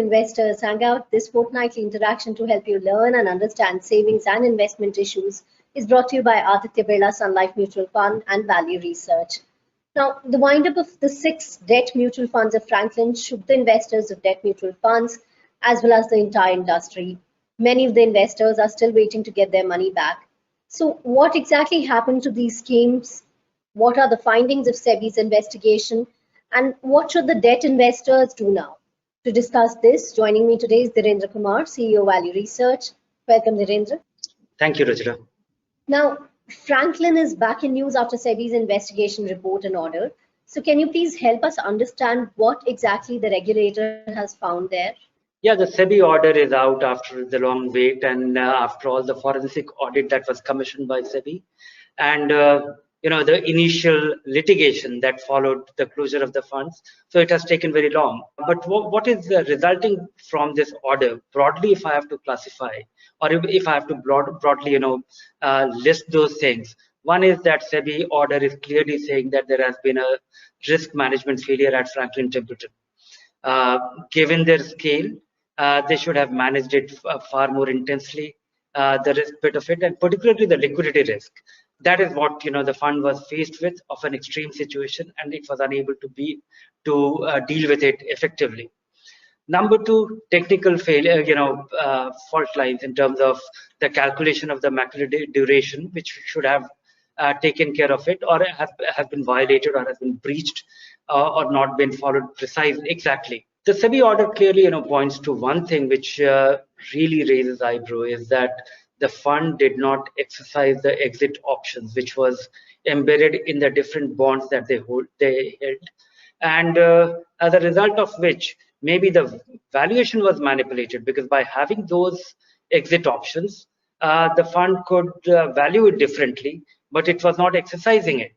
Investors Hangout. This fortnightly interaction to help you learn and understand savings and investment issues is brought to you by Aditya Birla Sun Life Mutual Fund and Value Research. Now, the windup of the 6 debt mutual funds of Franklin shook the investors of debt mutual funds as well as the entire industry. Many of the investors are still waiting to get their money back. So, what exactly happened to these schemes? What are the findings of SEBI's investigation? And what should the debt investors do now? To discuss this, joining me today is Dhirendra Kumar, CEO Value Research. Welcome, Dhirendra. Thank you, Rajra. Now, Franklin is back in news after SEBI's investigation report and order. So can you please help us understand what exactly the regulator has found there? Yeah, the SEBI order is out after the long wait and after all the forensic audit that was commissioned by SEBI. And the initial litigation that followed the closure of the funds. So it has taken very long. But what is resulting from this order, broadly, if I have to classify, or if I have to broadly, list those things? One is that SEBI order is clearly saying that there has been a risk management failure at Franklin Templeton. Given their scale, they should have managed it far more intensely, the risk bit of it, and particularly the liquidity risk. That is what the fund was faced with, of an extreme situation, and it was unable to deal with it effectively. Number two, technical failure, fault lines in terms of the calculation of the macro duration, which should have taken care of it, or have been violated, or has been breached, or not been followed precisely exactly. The SEBI order clearly points to one thing which really raises eyebrow, is that the fund did not exercise the exit options, which was embedded in the different bonds that they held, and as a result of which, maybe the valuation was manipulated, because by having those exit options, the fund could value it differently, but it was not exercising it,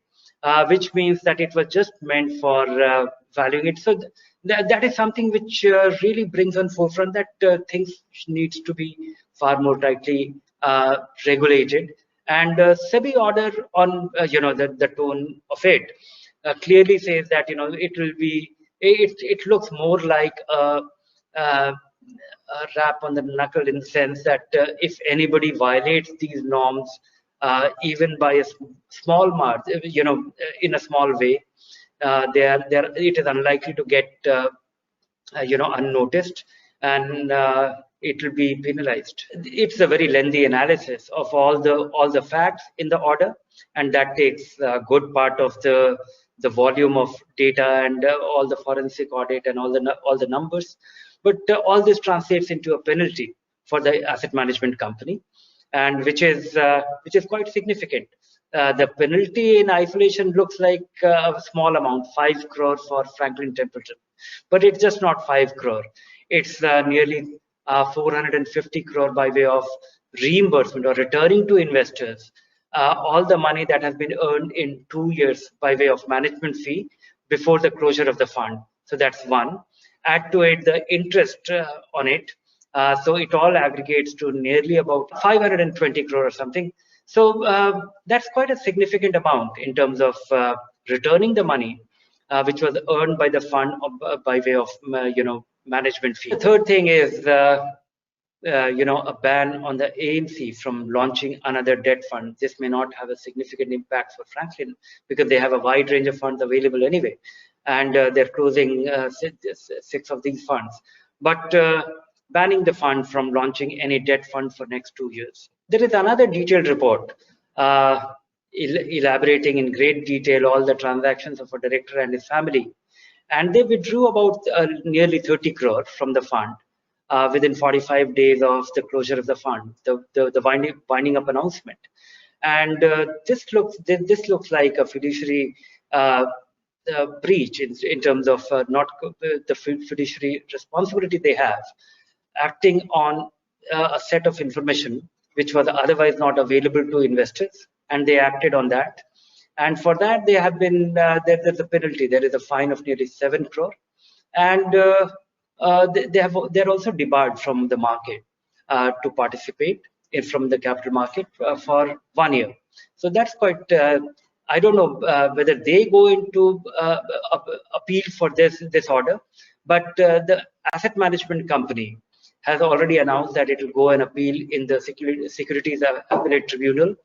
which means that it was just meant for valuing it. So that is something which really brings on forefront that things needs to be far more tightly regulated. And SEBI order on the tone of it clearly says that it will be. It looks more like a rap on the knuckle, in the sense that if anybody violates these norms, even by a small margin, in a small way, it is unlikely to get unnoticed, and it will be penalized. It's a very lengthy analysis of all the facts in the order, and that takes a good part of the volume of data and all the forensic audit and all the numbers. But all this translates into a penalty for the asset management company, and which is quite significant. The penalty in isolation looks like a small amount, 5 crore for Franklin Templeton, but it's just not 5 crore. It's nearly 450 crore by way of reimbursement, or returning to investors all the money that has been earned in 2 years by way of management fee before the closure of the fund. So that's one. Add to it the interest on it. So it all aggregates to nearly about 520 crore or something. So that's quite a significant amount in terms of returning the money which was earned by the fund by way of management fee. The third thing is a ban on the AMC from launching another debt fund. This may not have a significant impact for Franklin, because they have a wide range of funds available anyway, and they're closing 6 of these funds. But banning the fund from launching any debt fund for next 2 years. There is another detailed report elaborating in great detail all the transactions of a director and his family, and they withdrew about nearly 30 crore from the fund within 45 days of the closure of the fund, the winding up announcement. And this looks like a fiduciary breach in terms of not the fiduciary responsibility they have, acting on a set of information which was otherwise not available to investors, and they acted on that. And for that, they have been there's a penalty. There is a fine of nearly 7 crore, and they're also debarred from the market to participate from the capital market for 1 year. So that's quite. I don't know whether they go into appeal for this order, But the asset management company has already announced that it will go and appeal in the Securities Appellate Tribunal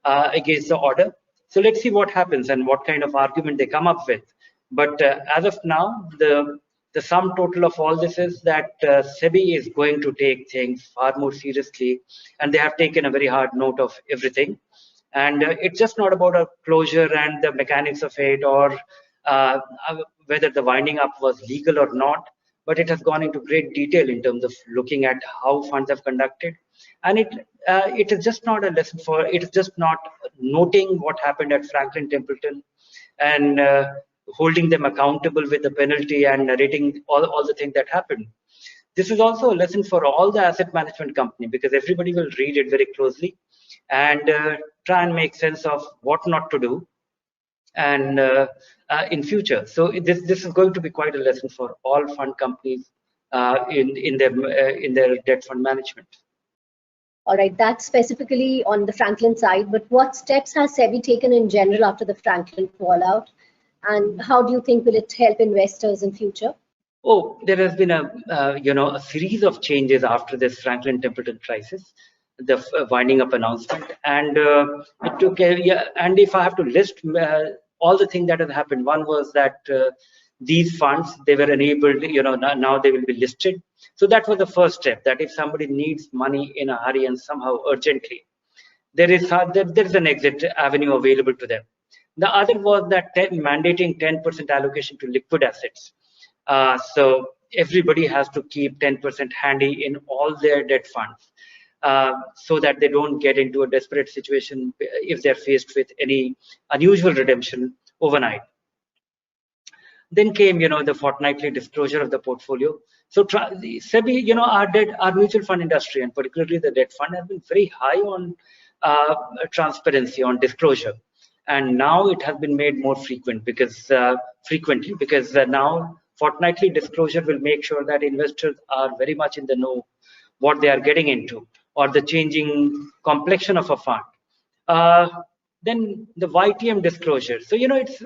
against the order. So let's see what happens and what kind of argument they come up with. But as of now, the sum total of all this is that SEBI is going to take things far more seriously, and they have taken a very hard note of everything. And it's just not about a closure and the mechanics of it, or uh, whether the winding up was legal or not, but it has gone into great detail in terms of looking at how funds have conducted. And it is just not a lesson for, it is just not noting what happened at Franklin Templeton and holding them accountable with the penalty and narrating all the things that happened. This is also a lesson for all the asset management company, because everybody will read it very closely and try and make sense of what not to do and in future. So this is going to be quite a lesson for all fund companies in their debt fund management. All right, that's specifically on the Franklin side, but what steps has SEBI taken in general after the Franklin fallout, and how do you think will it help investors in future? Oh, there has been a series of changes after this Franklin Templeton crisis, the winding up announcement, and it took and if I have to list all the things that have happened, one was that these funds, they were enabled, now they will be listed. So that was the first step, that if somebody needs money in a hurry and somehow urgently, there is an exit avenue available to them. The other was that mandating 10% allocation to liquid assets. So everybody has to keep 10% handy in all their debt funds, so that they don't get into a desperate situation if they're faced with any unusual redemption overnight. Then came, the fortnightly disclosure of the portfolio. So the SEBI, our mutual fund industry, and particularly the debt fund, has been very high on transparency, on disclosure, and now it has been made more frequent because now fortnightly disclosure will make sure that investors are very much in the know what they are getting into, or the changing complexion of a fund. Then the YTM disclosure. So, it's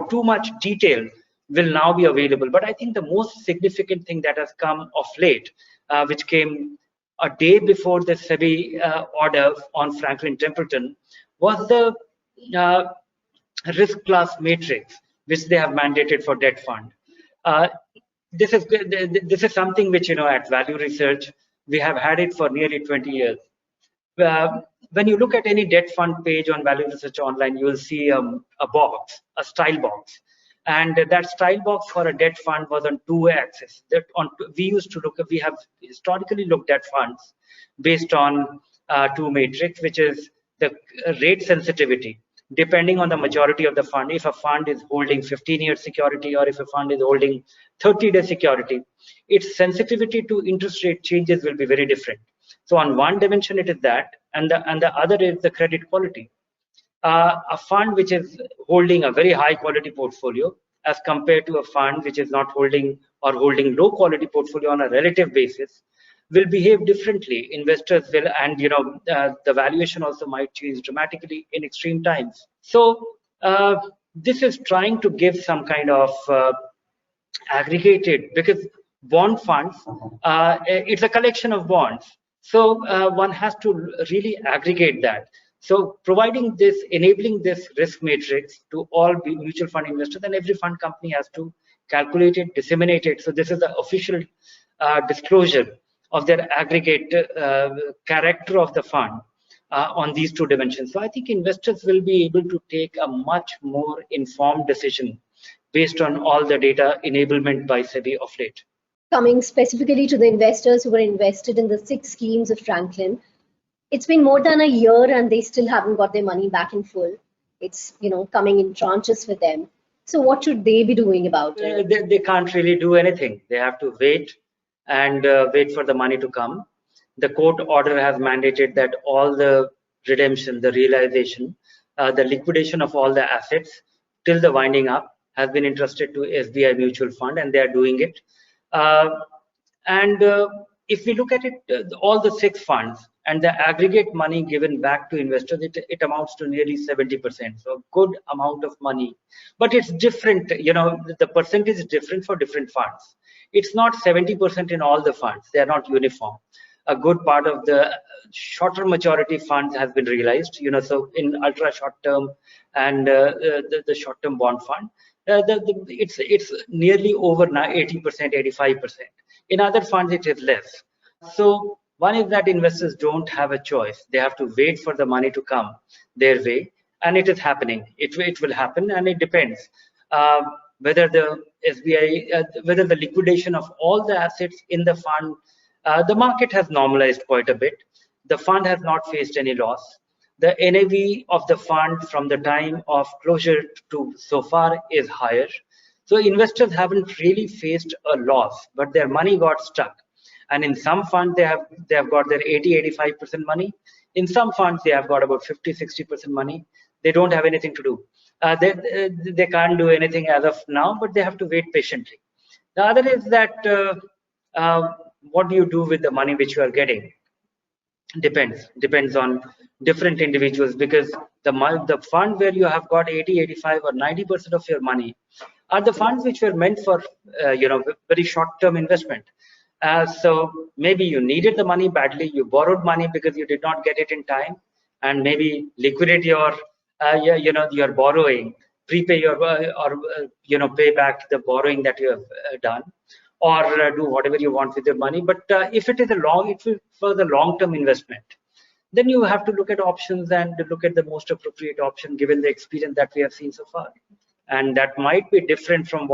too much detail will now be available. But I think the most significant thing that has come of late, which came a day before the SEBI order on Franklin Templeton, was the risk class matrix, which they have mandated for debt fund. This is something which, at Value Research, we have had it for nearly 20 years. When you look at any debt fund page on Value Research Online, you will see a box, a style box. And that style box for a debt fund was on two axes. We have historically looked at funds based on two matrix, which is the rate sensitivity, depending on the majority of the fund. If a fund is holding 15-year security, or if a fund is holding 30-day security, its sensitivity to interest rate changes will be very different. So on one dimension, it is that, and the other is the credit quality. A fund which is holding a very high quality portfolio as compared to a fund which is not holding, or holding low quality portfolio on a relative basis, will behave differently. Investors will, and the valuation also might change dramatically in extreme times. So this is trying to give some kind of aggregated, because bond funds, it's a collection of bonds. So one has to really aggregate that. So providing this, enabling this risk matrix to all mutual fund investors, and every fund company has to calculate it, disseminate it. So this is the official disclosure of their aggregate character of the fund on these two dimensions. So I think investors will be able to take a much more informed decision based on all the data enablement by SEBI of late. Coming specifically to the investors who were invested in the 6 schemes of Franklin, it's been more than a year and they still haven't got their money back in full. It's coming in tranches for them. So what should they be doing about it? They can't really do anything. They have to wait and wait for the money to come. The court order has mandated that all the redemption, the realization, the liquidation of all the assets till the winding up has been entrusted to SBI Mutual Fund, and they are doing it. If we look at it, all the 6 funds, and the aggregate money given back to investors, it amounts to nearly 70%. So a good amount of money, but it's different. The percentage is different for different funds. It's not 70% in all the funds. They are not uniform. A good part of the shorter maturity funds has been realized. So in ultra short term and the short term bond fund, it's nearly over 80%, 85%. In other funds, it is less. So one is that investors don't have a choice. They have to wait for the money to come their way, and it is happening. It will happen, and it depends whether the SBI, whether the liquidation of all the assets in the fund, the market has normalized quite a bit. The fund has not faced any loss. The NAV of the fund from the time of closure to so far is higher. So investors haven't really faced a loss, but their money got stuck. And in some funds, they have got their 80-85% money. In some funds, they have got about 50-60% money. They don't have anything to do. They can't do anything as of now, but they have to wait patiently. The other is that what do you do with the money which you are getting? Depends on different individuals, because the fund where you have got 80, 85 or 90% of your money are the funds which were meant for very short-term investment. So maybe you needed the money badly, you borrowed money because you did not get it in time, and maybe liquidate your your borrowing, prepay your pay back the borrowing that you have done, or do whatever you want with your money. But if it is for the long-term investment, then you have to look at options and look at the most appropriate option given the experience that we have seen so far. And that might be different from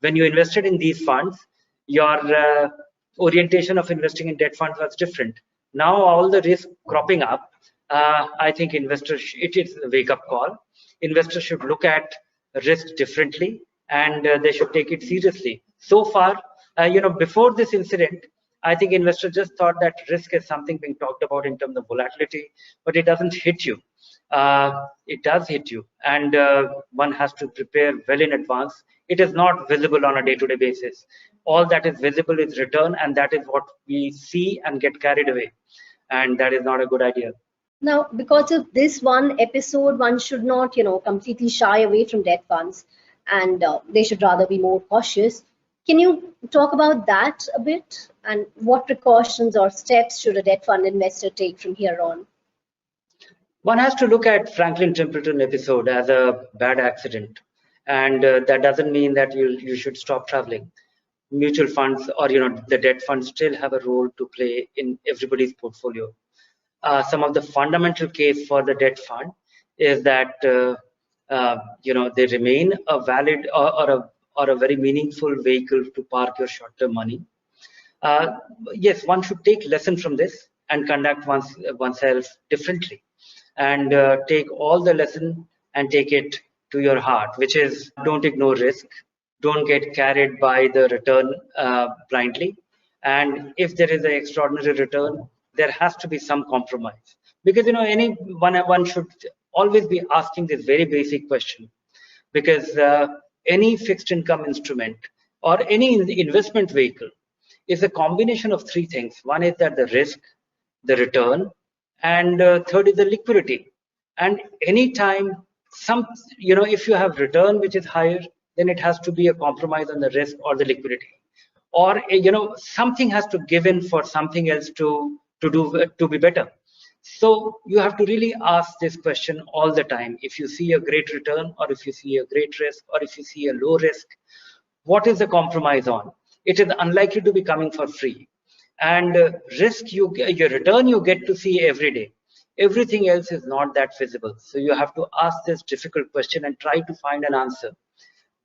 when you invested in these funds, your orientation of investing in debt funds was different. Now all the risk cropping up, I think investors, it is a wake-up call. Investors should look at risk differently, and they should take it seriously. So far, before this incident, I think investors just thought that risk is something being talked about in terms of volatility, but it doesn't hit you. It does hit you, and one has to prepare well in advance. It is not visible on a day-to-day basis. All that is visible is return, and that is what we see and get carried away, and that is not a good idea. Now, because of this one episode, one should not, completely shy away from debt funds, and they should rather be more cautious. Can you talk about that a bit, and what precautions or steps should a debt fund investor take from here on? One has to look at Franklin Templeton episode as a bad accident, and that doesn't mean that you should stop traveling. Mutual funds or the debt funds still have a role to play in everybody's portfolio. Some of the fundamental case for the debt fund is that they remain a valid or a very meaningful vehicle to park your short-term money. Yes, one should take lesson from this and conduct oneself differently, and take all the lesson and take it to your heart, which is don't ignore risk, don't get carried by the return blindly, and if there is an extraordinary return, there has to be some compromise, because one should always be asking this very basic question, because any fixed income instrument or any investment vehicle is a combination of three things. One is that the risk, the return, and third is the liquidity. And anytime if you have return which is higher, then it has to be a compromise on the risk or the liquidity, or something has to give in for something else to be better. So you have to really ask this question all the time. If you see a great return, or if you see a great risk, or if you see a low risk, what is the compromise on? It is unlikely to be coming for free. And risk, your return you get to see every day. Everything else is not that visible. So you have to ask this difficult question and try to find an answer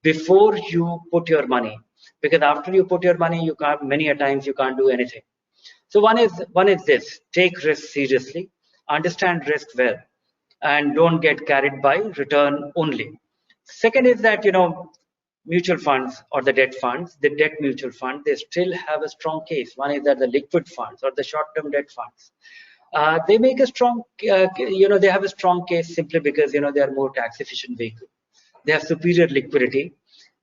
before you put your money, because after you put your money, many a times you can't do anything. So one is this: take risk seriously, understand risk well, and don't get carried by return only. Second is that mutual funds or the debt funds, the debt mutual fund, they still have a strong case. One is that the liquid funds or the short-term debt funds, they make a strong, they have a strong case simply because they are more tax-efficient vehicle. They have superior liquidity,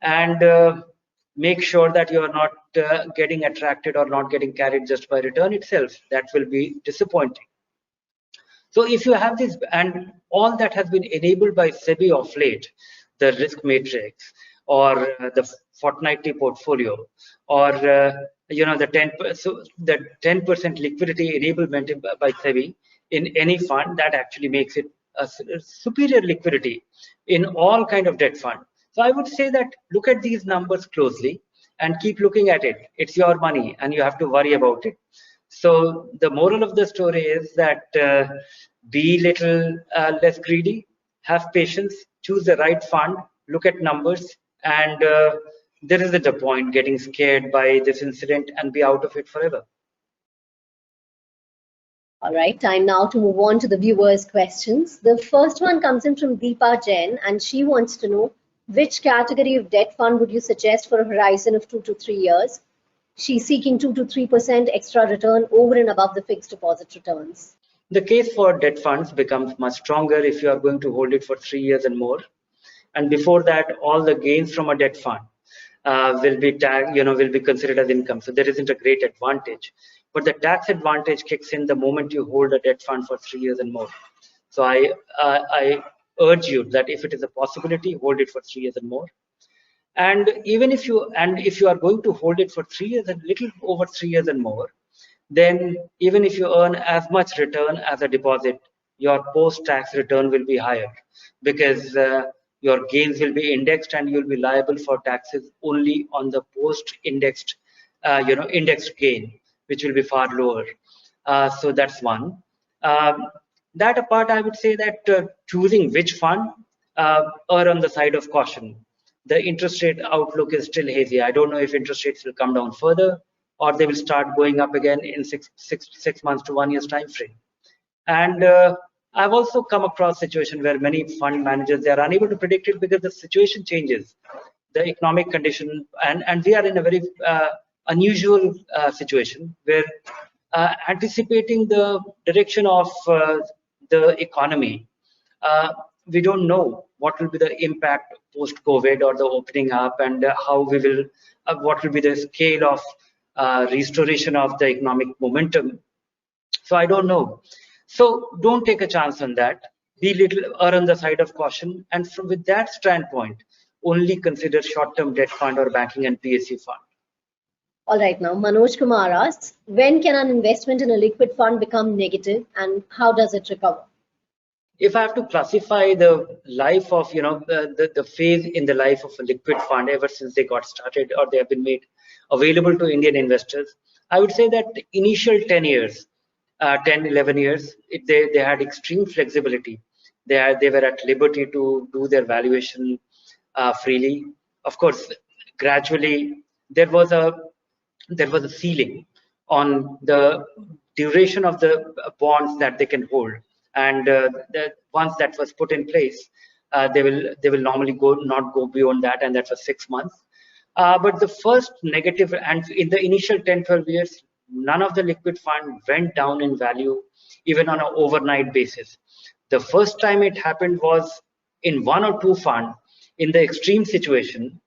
and make sure that you are not getting attracted or not getting carried just by return itself. That will be disappointing. So if you have this, and all that has been enabled by SEBI of late, the risk matrix or the fortnightly portfolio, or the 10% liquidity enablement by SEBI in any fund, that actually makes it a superior liquidity in all kind of debt fund. So I would say that look at these numbers closely and keep looking at it. It's your money and you have to worry about it. So the moral of the story is that be little less greedy, have patience, choose the right fund, look at numbers, and there isn't a point getting scared by this incident and be out of it forever. All right, time now to move on to the viewers' questions. The first one comes in from Deepa Jain, and she wants to know which category of debt fund would you suggest for a horizon of 2 to 3 years? She's seeking 2 to 3% extra return over and above the fixed deposit returns. The case for debt funds becomes much stronger if you are going to hold it for 3 years and more. And before that, all the gains from a debt fund will be considered as income. So there isn't a great advantage. But the tax advantage kicks in the moment you hold a debt fund for 3 years and more. So I urge you that if it is a possibility, hold it for 3 years and more. And if you are going to hold it for 3 years and little over 3 years and more, then even if you earn as much return as a deposit, your post-tax return will be higher, because your gains will be indexed and you'll be liable for taxes only on the post-indexed indexed gain, which will be far lower. So that's one. That apart, I would say that choosing which fund, are on the side of caution. The interest rate outlook is still hazy. I don't know if interest rates will come down further, or they will start going up again in six months to 1 year's time frame. And I've also come across situation where many fund managers, they are unable to predict it because the situation changes, the economic condition, and we are in a very unusual situation where anticipating the direction of the economy, we don't know what will be the impact post-COVID or the opening up, and how we will, what will be the scale of restoration of the economic momentum. So I don't know. So don't take a chance on that. Be little or on the side of caution, and with that standpoint, only consider short-term debt fund or banking and PSU fund. All right, now Manoj Kumar asks, when can an investment in a liquid fund become negative, and how does it recover? If I have to classify the life of, the phase in the life of a liquid fund ever since they got started or they have been made available to Indian investors, I would say that initial 10 years, 10, 11 years, they had extreme flexibility. They were at liberty to do their valuation freely. Of course, gradually there was a ceiling on the duration of the bonds that they can hold, and once that was put in place, they will normally not go beyond that, and that was 6 months. But the first negative, and in the initial 10-12 years, none of the liquid fund went down in value even on an overnight basis. The first time it happened was in one or two fund in the extreme situation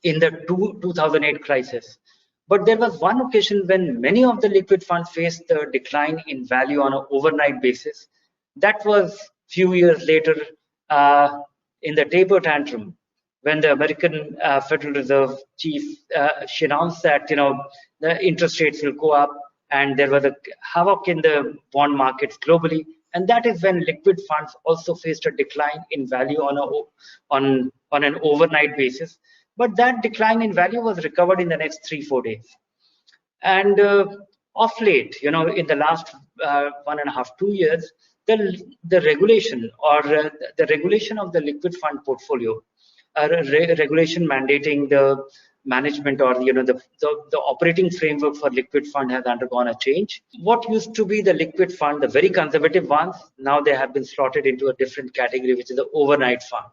in the 2008 crisis. But there was one occasion when many of the liquid funds faced the decline in value on an overnight basis. That was few years later, in the taper tantrum, when the American Federal Reserve chief, she announced that the interest rates will go up, and there was a havoc in the bond markets globally, and that is when liquid funds also faced a decline in value on an overnight basis. But that decline in value was recovered in the next 3-4 days. And of late, in the last 1.5 to 2 years, the regulation or the regulation of the liquid fund portfolio, regulation mandating the management or the operating framework for liquid fund has undergone a change. What used to be the liquid fund, the very conservative ones, now they have been slotted into a different category, which is the overnight fund.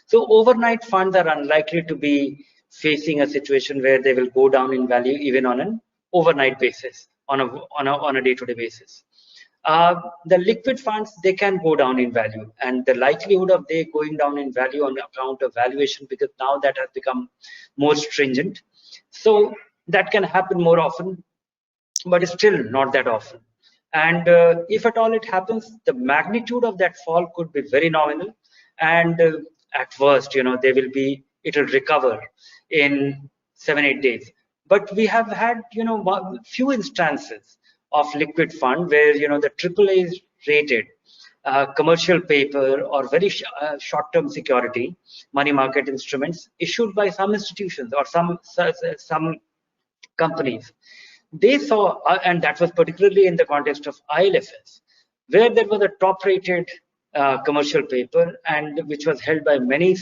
So overnight funds are unlikely to be facing a situation where they will go down in value even on an overnight basis, on a day-to-day basis. The liquid funds, they can go down in value, and the likelihood of they going down in value on account of valuation, because now that has become more stringent. So that can happen more often, but still not that often. And if at all it happens, the magnitude of that fall could be very nominal, and at worst, it'll recover in 7-8 days. But we have had, few instances of liquid fund where, the AAA rated commercial paper or very short-term security, money market instruments issued by some institutions or some companies. They saw, and that was particularly in the context of ILFS, where there was a top-rated commercial paper and which was held by many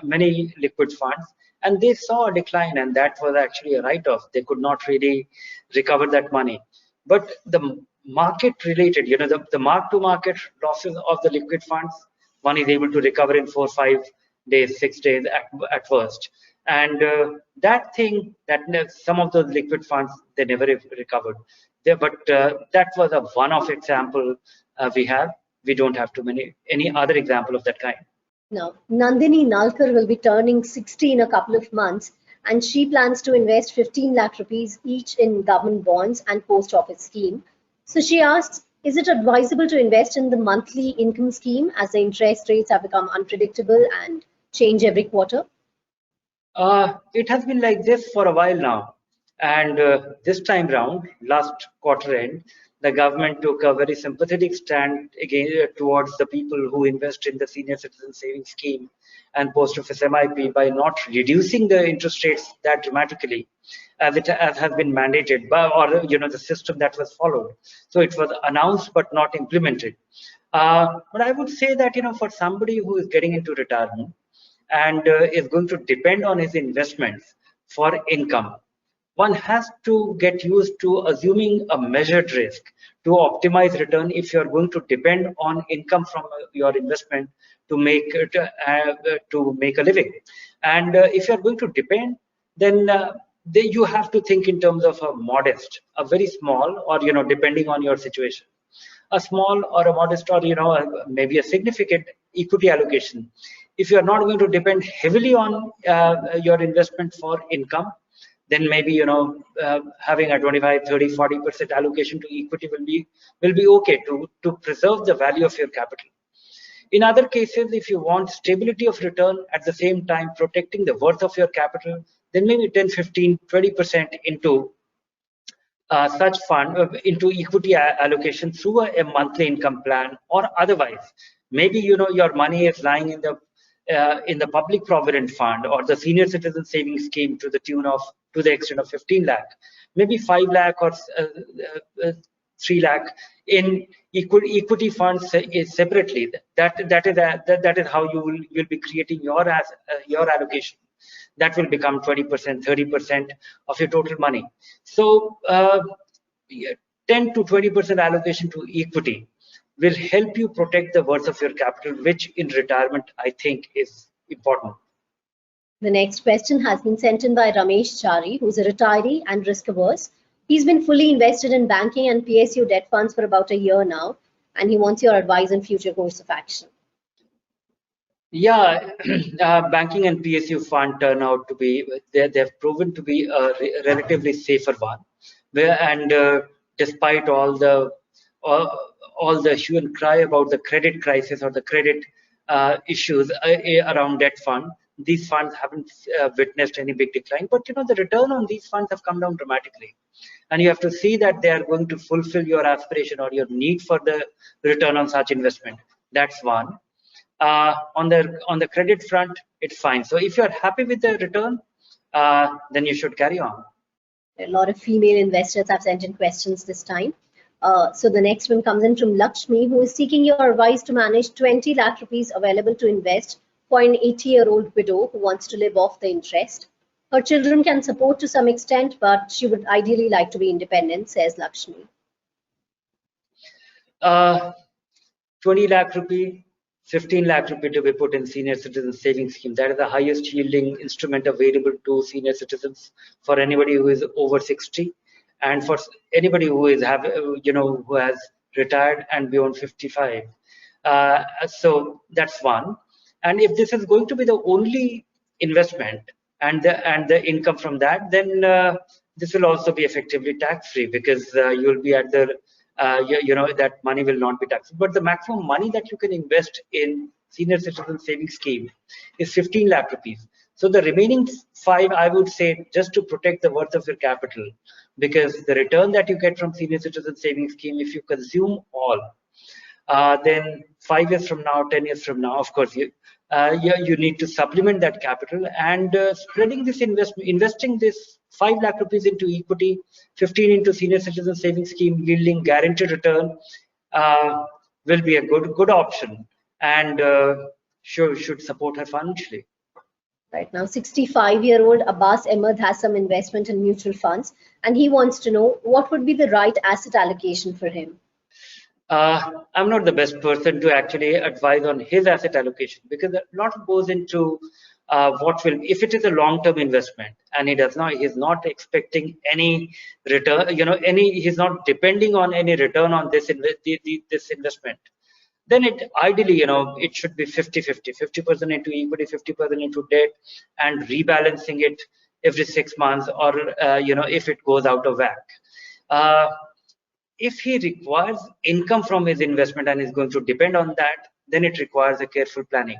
many liquid funds, and they saw a decline, and that was actually a write-off. They could not really recover that money. But the market-related, the mark-to-market losses of the liquid funds, one is able to recover in 4-5 days, 6 days at worst. And that some of those liquid funds, they never recovered. But that was a one-off example we have. We don't have any other example of that kind. Now, Nandini Nalkar will be turning 60 in a couple of months, and she plans to invest 15 lakh rupees each in government bonds and post office scheme. So she asks, is it advisable to invest in the monthly income scheme as the interest rates have become unpredictable and change every quarter? It has been like this for a while now. And this time round, last quarter end, the government took a very sympathetic stand towards the people who invest in the senior citizen savings scheme and post office MIP by not reducing the interest rates that dramatically as has been mandated by, or the system that was followed. So it was announced but not implemented. But I would say that for somebody who is getting into retirement and is going to depend on his investments for income, one has to get used to assuming a measured risk to optimize return if you're going to depend on income from your investment to make a living. And if you're going to depend, then you have to think in terms of a very small, or depending on your situation, a small or a modest, or maybe a significant equity allocation. If you're not going to depend heavily on your investment for income, then maybe having a 25, 30, 40% allocation to equity will be okay to preserve the value of your capital. In other cases, if you want stability of return at the same time protecting the worth of your capital, then maybe 10, 15, 20% into such fund, into equity allocation through a monthly income plan, or otherwise maybe your money is lying in the public provident fund or the senior citizen savings scheme to the extent of 15 lakh, maybe 5 lakh or 3 lakh in equity funds separately. That is how you'll be creating your allocation. That will become 20%, 30% of your total money. So 10 to 20% allocation to equity will help you protect the worth of your capital, which in retirement I think is important. The next question has been sent in by Ramesh Chari, who's a retiree and risk averse. He's been fully invested in banking and PSU debt funds for about a year now, and he wants your advice on future course of action. Yeah, banking and PSU fund turn out to be, they've proven to be a relatively safer one. And despite all the hue and cry about the credit crisis or the credit issues around debt fund, these funds haven't witnessed any big decline. But the return on these funds have come down dramatically, and you have to see that they are going to fulfill your aspiration or your need for the return on such investment. That's one. On the credit front, it's fine. So if you're happy with the return, then you should carry on. A lot of female investors have sent in questions this time. So the next one comes in from Lakshmi, who is seeking your advice to manage 20 lakh rupees available to invest for an 80-year-old widow who wants to live off the interest. Her children can support to some extent, but she would ideally like to be independent, says Lakshmi. 20 lakh rupee, 15 lakh rupee to be put in senior citizen savings scheme. That is the highest yielding instrument available to senior citizens for anybody who is over 60, and for anybody who is who has retired and beyond 55. So that's one. And if this is going to be the only investment and the income from that, then this will also be effectively tax free, because you'll be at the that money will not be taxed. But the maximum money that you can invest in senior citizen savings scheme is 15 lakh rupees. So the remaining 5, I would say, just to protect the worth of your capital, because the return that you get from senior citizen savings scheme, if you consume all, then 5 years from now, 10 years from now, of course, you need to supplement that capital, and spreading this investing this 5 lakh rupees into equity, 15 into senior citizen savings scheme, yielding guaranteed return, will be a good option, and should support her financially. Right now, 65-year-old Abbas Ahmed has some investment in mutual funds, and he wants to know what would be the right asset allocation for him. I'm not the best person to actually advise on his asset allocation, because a lot goes into what will, if it is a long-term investment and he's not expecting any return, he's not depending on any return on this investment, then it ideally, it should be 50-50, 50% into equity, 50% into debt, and rebalancing it every 6 months, or if it goes out of whack. If he requires income from his investment and is going to depend on that, then it requires a careful planning.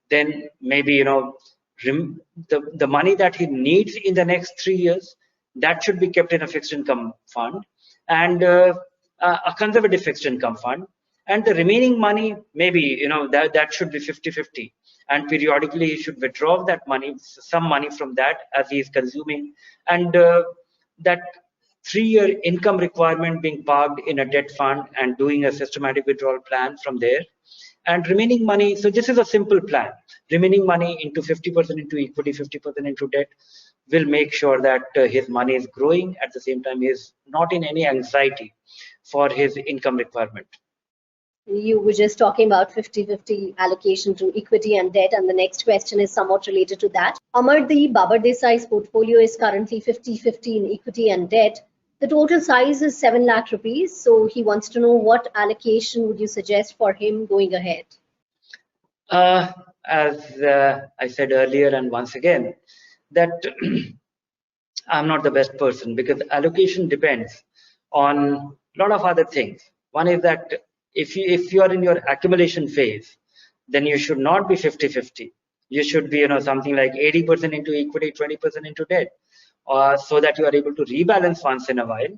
Then maybe, the money that he needs in the next 3 years, that should be kept in a fixed income fund, and a conservative fixed income fund. And the remaining money, maybe, that should be 50-50. And periodically he should withdraw that money, some money from that as he is consuming, and that 3-year income requirement being parked in a debt fund and doing a systematic withdrawal plan from there. And remaining money, so this is a simple plan. Remaining money into 50% into equity, 50% into debt, will make sure that his money is growing. At the same time, he is not in any anxiety for his income requirement. You were just talking about 50-50 allocation to equity and debt, and the next question is somewhat related to that. Amardeep Babar Desai's portfolio is currently 50-50 in equity and debt. The total size is 7 lakh rupees, so he wants to know what allocation would you suggest for him going ahead? As I said earlier, and once again, that I'm not the best person, because allocation depends on a lot of other things. One is that if you are in your accumulation phase, then you should not be 50-50. You should be, something like 80% into equity, 20% into debt, so that you are able to rebalance once in a while.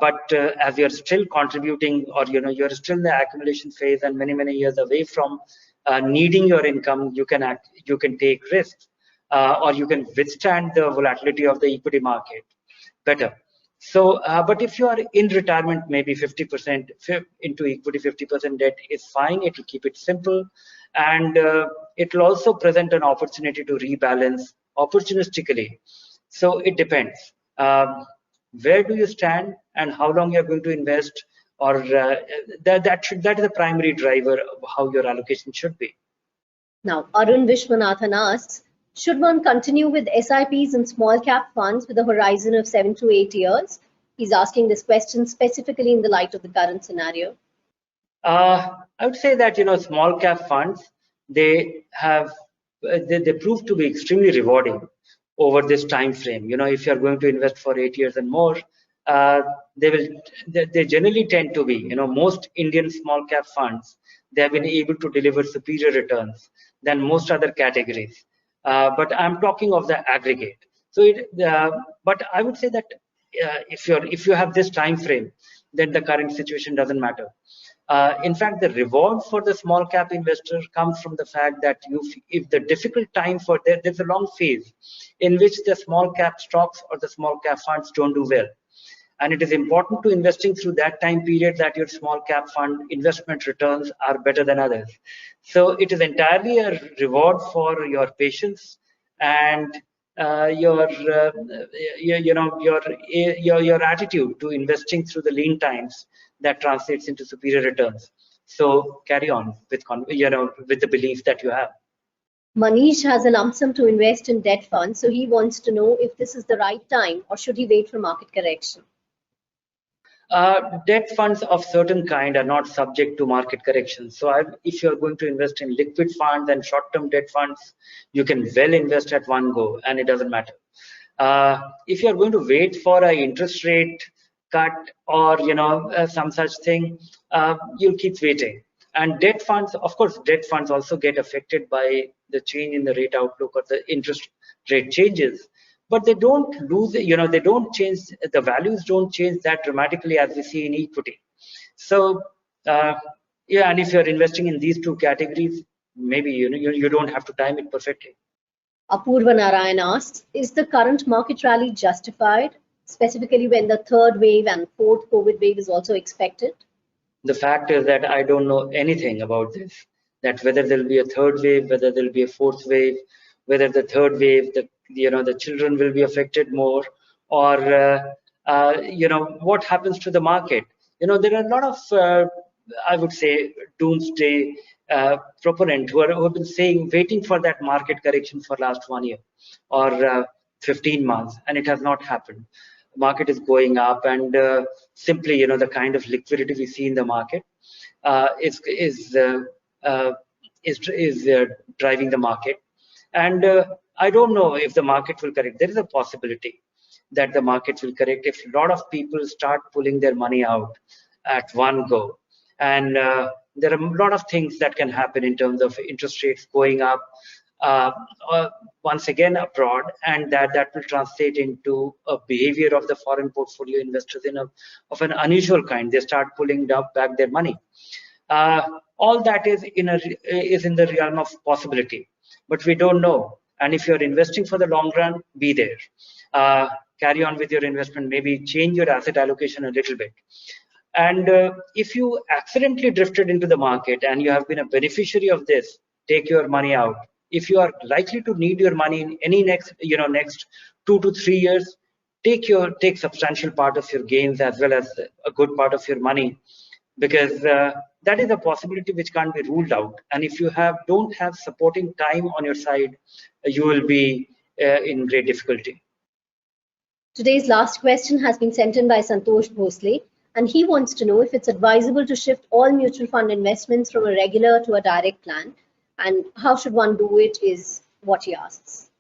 But as you're still contributing, or you're still in the accumulation phase and many years away from needing your income, you can take risks, or you can withstand the volatility of the equity market better. So, but if you are in retirement, maybe 50% into equity, 50% debt is fine. It will keep it simple, and it will also present an opportunity to rebalance opportunistically. So it depends. Where do you stand and how long you're going to invest, or that is the primary driver of how your allocation should be. Now, Arun Vishwanathan asks, should one continue with SIPs and small cap funds with a horizon of 7 to 8 years? He's asking this question specifically in the light of the current scenario. I would say that, small cap funds, they prove to be extremely rewarding over this time frame. If you're going to invest for 8 years and more, they generally tend to be, most Indian small cap funds, they have been able to deliver superior returns than most other categories. But I'm talking of the aggregate. So, but I would say that if you have this time frame, then the current situation doesn't matter. In fact, the reward for the small cap investor comes from the fact that if the difficult time there's a long phase in which the small cap stocks or the small cap funds don't do well. And it is important to investing through that time period that your small cap fund investment returns are better than others. So it is entirely a reward for your patience and your attitude to investing through the lean times that translates into superior returns. So carry on with the belief that you have. Manish has a lump sum to invest in debt funds, so he wants to know if this is the right time or should he wait for market correction. Debt funds of certain kind are not subject to market corrections. So if you're going to invest in liquid funds and short-term debt funds, you can well invest at one go and it doesn't matter. If you're going to wait for an interest rate cut or some such thing, you'll keep waiting. And debt funds, of course, debt funds also get affected by the change in the rate outlook or the interest rate changes, but they don't lose, they don't change, the values don't change that dramatically as we see in equity. So yeah, and if you're investing in these two categories, maybe you don't have to time it perfectly. Apurva Narayan asks, is the current market rally justified, specifically when the third wave and fourth COVID wave is also expected? The fact is that I don't know anything about this, that whether there'll be a third wave, whether there'll be a fourth wave, whether the third wave, the children will be affected more, or what happens to the market. There are a lot of, I would say, doomsday proponents who have been saying, waiting for that market correction for last 1 year or 15 months, and it has not happened. Market is going up, and simply the kind of liquidity we see in the market is driving the market. And I don't know if the market will correct. There is a possibility that the market will correct if a lot of people start pulling their money out at one go. And there are a lot of things that can happen in terms of interest rates going up once again abroad, and that will translate into a behavior of the foreign portfolio investors of an unusual kind. They start pulling back their money. All that is in the realm of possibility, but we don't know. And if you're investing for the long run, be there. Carry on with your investment, maybe change your asset allocation a little bit. And if you accidentally drifted into the market and you have been a beneficiary of this, take your money out. If you are likely to need your money in any next 2 to 3 years, take substantial part of your gains as well as a good part of your money, because that is a possibility which can't be ruled out. And if you don't have supporting time on your side, you will be in great difficulty. Today's last question has been sent in by Santosh Bhosle, and he wants to know if it's advisable to shift all mutual fund investments from a regular to a direct plan, and how should one do it is what he asks.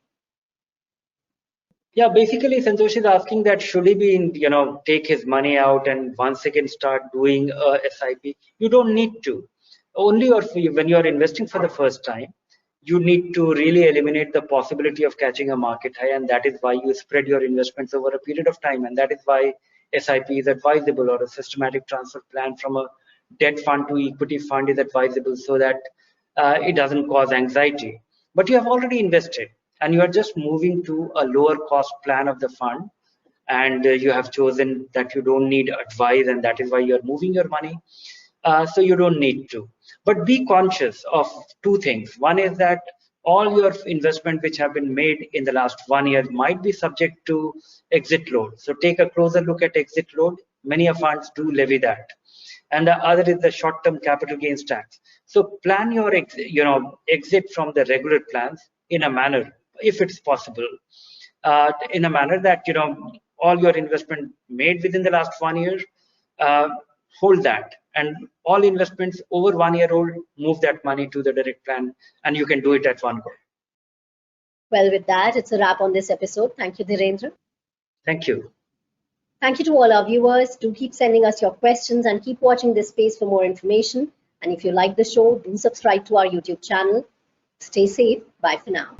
Yeah, basically Santosh is asking that should he be take his money out and once again start doing a SIP. You don't need to. Only when you are investing for the first time, you need to really eliminate the possibility of catching a market high, and that is why you spread your investments over a period of time, and that is why SIP is advisable, or a systematic transfer plan from a debt fund to equity fund is advisable, so that it doesn't cause anxiety. But you have already invested and you are just moving to a lower cost plan of the fund, and you have chosen that you don't need advice, and that is why you're moving your money. So you don't need to. But be conscious of two things. One is that all your investment which have been made in the last 1 year might be subject to exit load. So take a closer look at exit load. Many funds do levy that. And the other is the short-term capital gains tax. So plan your exit from the regular plans in a manner, if it's possible, in a manner that all your investment made within the last 1 year, hold that, and all investments over 1 year old, move that money to the direct plan, and you can do it at one go. Well, with that, it's a wrap on this episode. Thank you, Dhirendra. Thank you. Thank you to all our viewers. Do keep sending us your questions and keep watching this space for more information. And if you like the show, do subscribe to our YouTube channel. Stay safe. Bye for now.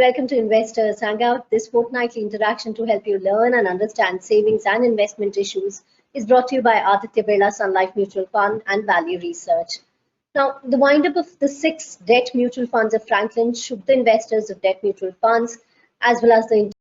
welcome to Investors Hangout. This fortnightly interaction to help you learn and understand savings and investment issues is brought to you by Aditya Birla Sun Life Mutual Fund and Value Research. Now, the windup of the 6 debt mutual funds of Franklin shook the investors of debt mutual funds as well as the